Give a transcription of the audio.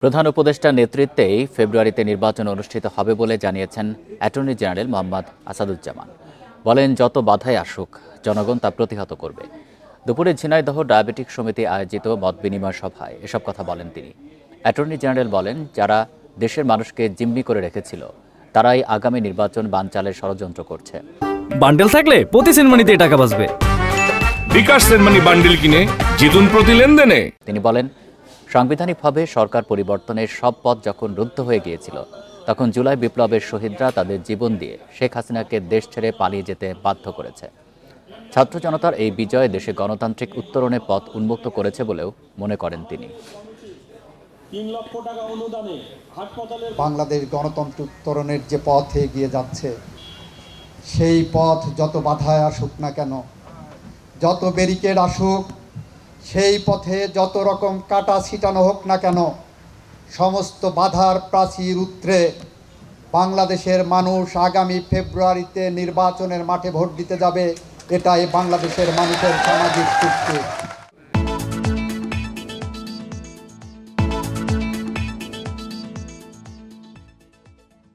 প্রধান উপদেষ্টার নেতৃত্বেই ফেব্রুয়ারিতে নির্বাচন অনুষ্ঠিত হবে বলে জানিয়েছেন অ্যাটর্নি জেনারেল মোহাম্মদ আসাদুজ্জামান। বলেন, যত বাধাই আসুক জনগণ তা প্রতিহত করবে। দুপুরে ঝিনাইদহ ডায়াবেটিক সমিতি আয়োজিত মত বিনিময় সভায় এসব কথা বলেন তিনি। অ্যাটর্নি জেনারেল বলেন, যারা দেশের মানুষকে জিম্মি করে রেখেছিল তারাই আগামী নির্বাচন বানচালের ষড়যন্ত্র করছে। বান্ডেল থাকলে প্রতি সেনমানিতে টাকা বাঁচবে। বিকাশ সেনমানি বান্ডেল কিনে জিতুন প্রতি লেনদেনে। তিনি বলেন, সাংবিধানিকভাবে সরকার পরিবর্তনের সব পথ যখন রুদ্ধ হয়ে গিয়েছিল তখন জুলাই বিপ্লবের শহীদরা তাদের জীবন দিয়ে শেখ হাসিনাকে দেশ ছেড়ে পালিয়ে যেতে বাধ্য করেছে। ছাত্র জনতার এই বিজয় দেশে গণতান্ত্রিক উত্তরণের পথ উন্মুক্ত করেছে বলেও মনে করেন তিনি। বাংলাদেশ গণতন্ত্র উত্তরণের যে পথ এগিয়ে যাচ্ছে, সেই পথ যত বাধায় আসুক না কেন, যত ব্যারিকেড আসুক, সেই পথে যত রকম কাটা ছিটানো হোক না কেন, সমস্ত বাধার প্রাচীর উত্তরে বাংলাদেশের মানুষ আগামী ফেব্রুয়ারিতে নির্বাচনের মাঠে ভোট দিতে যাবে। এটাই বাংলাদেশের মানুষের সামাজিক চুক্তি।